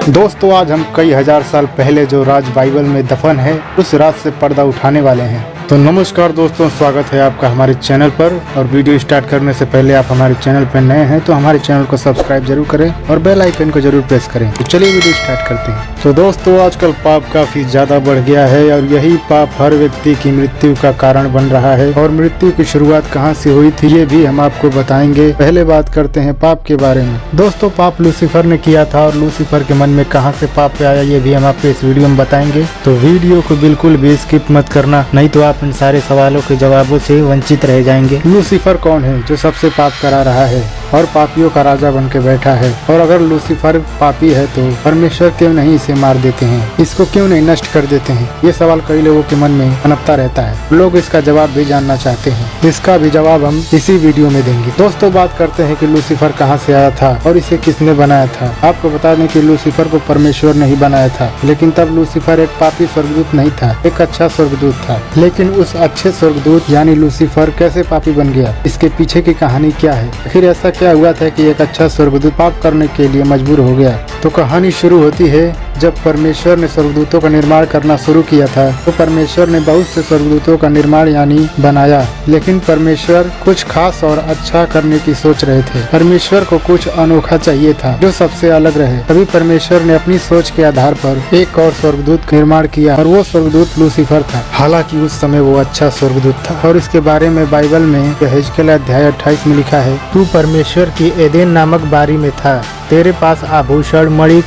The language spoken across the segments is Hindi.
दोस्तों आज हम कई हजार साल पहले जो राज बाइबल में दफन है उस राज से पर्दा उठाने वाले हैं। तो नमस्कार दोस्तों, स्वागत है आपका हमारे चैनल पर। और वीडियो स्टार्ट करने से पहले आप हमारे चैनल पर नए हैं तो हमारे चैनल को सब्सक्राइब जरूर करें और बेल आइकन को जरूर प्रेस करें। तो चलिए वीडियो स्टार्ट करते हैं। तो दोस्तों आजकल पाप काफी ज्यादा बढ़ गया है और यही पाप हर व्यक्ति की मृत्यु का कारण बन रहा है। और मृत्यु की शुरुआत कहाँ से हुई थी ये भी हम आपको बताएंगे। पहले बात करते हैं पाप के बारे में। दोस्तों पाप लूसीफर ने किया था और लूसीफर के मन में कहाँ से पाप आया ये भी हम आपको इस वीडियो में बताएंगे। तो वीडियो को बिल्कुल भी स्किप मत करना, नहीं तो आप इन सारे सवालों के जवाबों से वंचित रह जाएंगे। लूसीफर कौन है जो सबसे पाप करा रहा है और पापियों का राजा बन के बैठा है? और अगर लूसीफर पापी है तो परमेश्वर क्यों नहीं इसे मार देते हैं, इसको क्यों नहीं नष्ट कर देते हैं? ये सवाल कई लोगों के मन में पनपता रहता है। लोग इसका जवाब भी जानना चाहते हैं। इसका भी जवाब हम इसी वीडियो में देंगे। दोस्तों बात करते हैं कि लूसीफर कहाँ से आया था और इसे किसने बनाया था। आपको बता दें कि लूसीफर को परमेश्वर ने ही बनाया था, लेकिन तब लूसीफर एक पापी स्वर्गदूत नहीं था, एक अच्छा स्वर्गदूत था। लेकिन उस अच्छे स्वर्गदूत यानी लूसीफर कैसे पापी बन गया, इसके पीछे की कहानी क्या है? आखिर ऐसा क्या हुआ था कि एक अच्छा स्वर्गदूत पाप करने के लिए मजबूर हो गया? तो कहानी शुरू होती है जब परमेश्वर ने स्वर्गदूतों का निर्माण करना शुरू किया था। तो परमेश्वर ने बहुत से स्वर्गदूतों का निर्माण यानी बनाया, लेकिन परमेश्वर कुछ खास और अच्छा करने की सोच रहे थे। परमेश्वर को कुछ अनोखा चाहिए था जो सबसे अलग रहे। तभी परमेश्वर ने अपनी सोच के आधार पर एक और स्वर्गदूत का निर्माण किया और वो स्वर्गदूत लूसीफर था। हालांकि उस समय वो अच्छा स्वर्गदूत था और इसके बारे में बाइबल में यहेजकेल अध्याय 28 में लिखा है, तू परमेश्वर की एदेन नामक बारी में था, तेरे पास आभूषण, मणिक,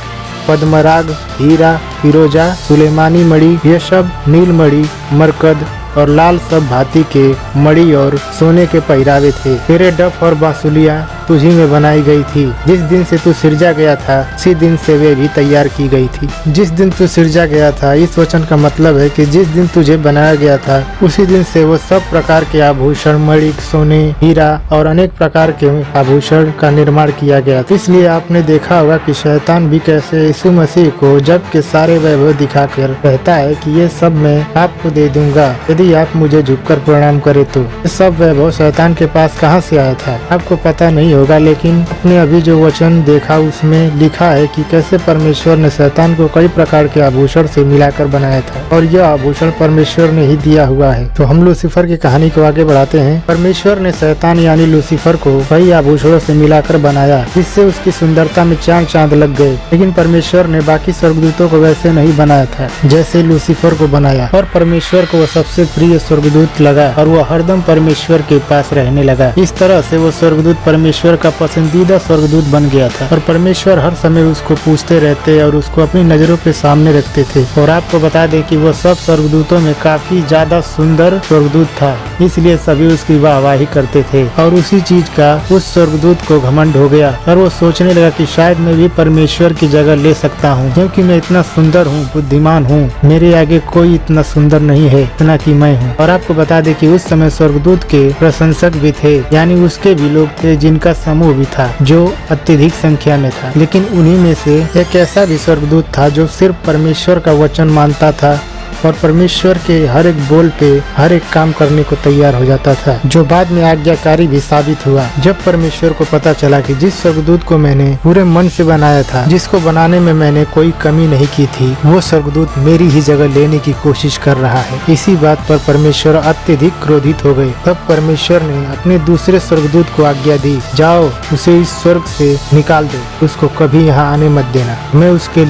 पद्मराग, हीरा, फिरोजा, सुलेमानी मणि, ये सब नीलमणि, मरकद और लाल सब भांति के मणि और सोने के पहरावे थे। तेरे डफ और बांसुलियाँ तुझी में बनाई गई थी। जिस दिन से तू सिरजा गया था उसी दिन से वे भी तैयार की गई थी। जिस दिन तू सिरजा गया था, इस वचन का मतलब है कि जिस दिन तुझे बनाया गया था उसी दिन से वो सब प्रकार के आभूषण, मणिक, सोने, हीरा और अनेक प्रकार के आभूषण का निर्माण किया गया था। इसलिए आपने देखा होगा कि शैतान भी कैसे यीशु मसीह को जब के सारे वैभव दिखाकर कहता है कि ये सब मैं आपको दे दूंगा यदि आप मुझे झुककर प्रणाम करे। तो ये सब वैभव शैतान के पास कहाँ से आया था आपको पता नहीं होगा, लेकिन आपने अभी जो वचन देखा उसमें लिखा है कि कैसे परमेश्वर ने शैतान को कई प्रकार के आभूषण से मिलाकर बनाया था और यह आभूषण परमेश्वर ने ही दिया हुआ है। तो हम लूसीफर की कहानी को आगे बढ़ाते हैं। परमेश्वर ने शैतान यानी लूसीफर को कई आभूषणों से मिलाकर बनाया, जिससे उसकी सुंदरता में चांद लग गए। लेकिन परमेश्वर ने बाकी स्वर्गदूतों को वैसे नहीं बनाया था जैसे लूसीफर को बनाया। और परमेश्वर को वो सबसे प्रिय स्वर्गदूत लगा और वो हरदम परमेश्वर के पास रहने लगा। इस तरह से वो स्वर्गदूत परमेश्वर का पसंदीदा स्वर्गदूत बन गया था और परमेश्वर हर समय उसको पूछते रहते और उसको अपनी नजरों के सामने रखते थे। और आपको बता दें कि वो सब स्वर्गदूतों में काफी ज्यादा सुंदर स्वर्गदूत था, इसलिए सभी उसकी वाहवाही करते थे। और उसी चीज का उस स्वर्गदूत को घमंड हो गया और वो सोचने लगा कि शायद मैं भी परमेश्वर की जगह ले सकता हूँ, क्योंकि मैं इतना सुंदर हूँ, बुद्धिमान हूँ, मेरे आगे कोई इतना सुंदर नहीं है इतना कि मैं हूँ। और आपको बता दें कि उस समय स्वर्गदूत के प्रशंसक भी थे, यानी उसके भी लोग थे जिनका समूह भी था जो अत्यधिक संख्या में था। लेकिन उन्हीं में से एक ऐसा भी स्वर्गदूत था जो सिर्फ परमेश्वर का वचन मानता था और परमेश्वर के हर एक बोल पे हर एक काम करने को तैयार हो जाता था, जो बाद में आज्ञाकारी भी साबित हुआ। जब परमेश्वर को पता चला कि जिस स्वर्गदूत को मैंने पूरे मन से बनाया था, जिसको बनाने में मैंने कोई कमी नहीं की थी, वो स्वर्गदूत मेरी ही जगह लेने की कोशिश कर रहा है, इसी बात पर परमेश्वर अत्यधिक क्रोधित हो गए। तब परमेश्वर ने अपने दूसरे स्वर्गदूत को आज्ञा दी, जाओ उसे इस स्वर्ग से निकाल दो, उसको कभी यहाँ आने मत देना। मैं उसके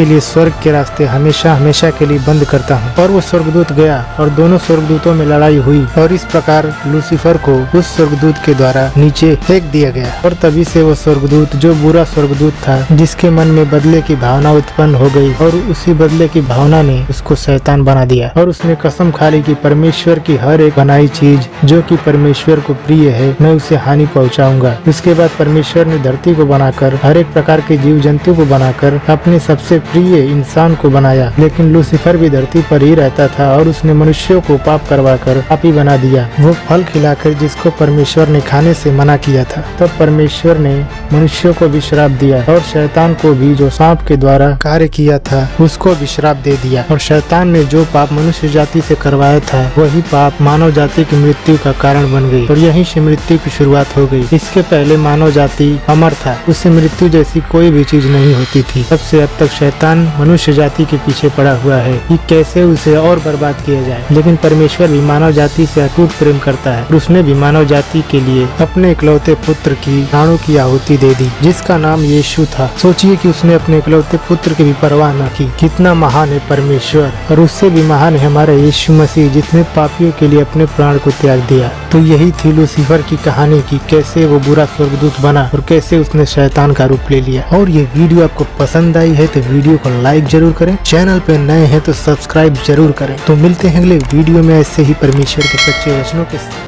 लिए स्वर्ग के रास्ते हमेशा हमेशा के लिए बंद करता हूँ। और वो स्वर्गदूत गया और दोनों स्वर्गदूतों में लड़ाई हुई और इस प्रकार लूसीफर को उस स्वर्गदूत के द्वारा नीचे फेंक दिया गया। और तभी से वो स्वर्गदूत जो बुरा स्वर्गदूत था, जिसके मन में बदले की भावना उत्पन्न हो गई और उसी बदले की भावना ने उसको शैतान बना दिया। और उसने कसम खा ली कि परमेश्वर की हर एक बनाई चीज जो कि परमेश्वर को प्रिय है मैं उसे हानि पहुँचाऊंगा। उसके बाद परमेश्वर ने धरती को बनाकर हर एक प्रकार के जीव जंतु को बनाकर अपने सबसे प्रिय इंसान को बनाया। लेकिन लूसीफर भी धरती पर ही रहता था और उसने मनुष्यों को पाप करवाकर पापी बना दिया। वो फल खिलाकर जिसको परमेश्वर ने खाने से मना किया था। तब परमेश्वर ने मनुष्यों को भी श्राप दिया और शैतान को भी जो सांप के द्वारा कार्य किया था उसको भी श्राप दे दिया। और शैतान ने जो पाप मनुष्य जाति से करवाया था वही पाप मानव जाति की मृत्यु का कारण बन गई और यहीं से मृत्यु की शुरुआत हो गई। इसके पहले मानव जाति अमर था, उससे मृत्यु जैसी कोई भी चीज नहीं होती थी। तब से अब तक शैतान मनुष्य जाति के पीछे पड़ा हुआ है कि कैसे उसे और बर्बाद किया जाए। लेकिन परमेश्वर भी मानव जाति से अटूट प्रेम करता है और उसने भी मानव जाति के लिए अपने इकलौते पुत्र की प्राणों की आहुति दे दी, जिसका नाम यीशु था। सोचिए कि उसने अपने इकलौते पुत्र की भी परवाह न की। कितना महान है परमेश्वर। और उससे भी महान है हमारा यीशु मसीह, जिसने पापियों के लिए अपने प्राण को त्याग दिया। तो यही थी लूसीफर की कहानी की कैसे वो बुरा स्वर्गदूत बना और कैसे उसने शैतान का रूप ले लिया। और ये वीडियो आपको पसंद आई है तो वीडियो को लाइक जरूर करें, चैनल पे नए हैं तो सब्सक्राइब जरूर करें। तो मिलते हैं अगले वीडियो में ऐसे ही परमेश्वर के सच्चे वचनों के साथ।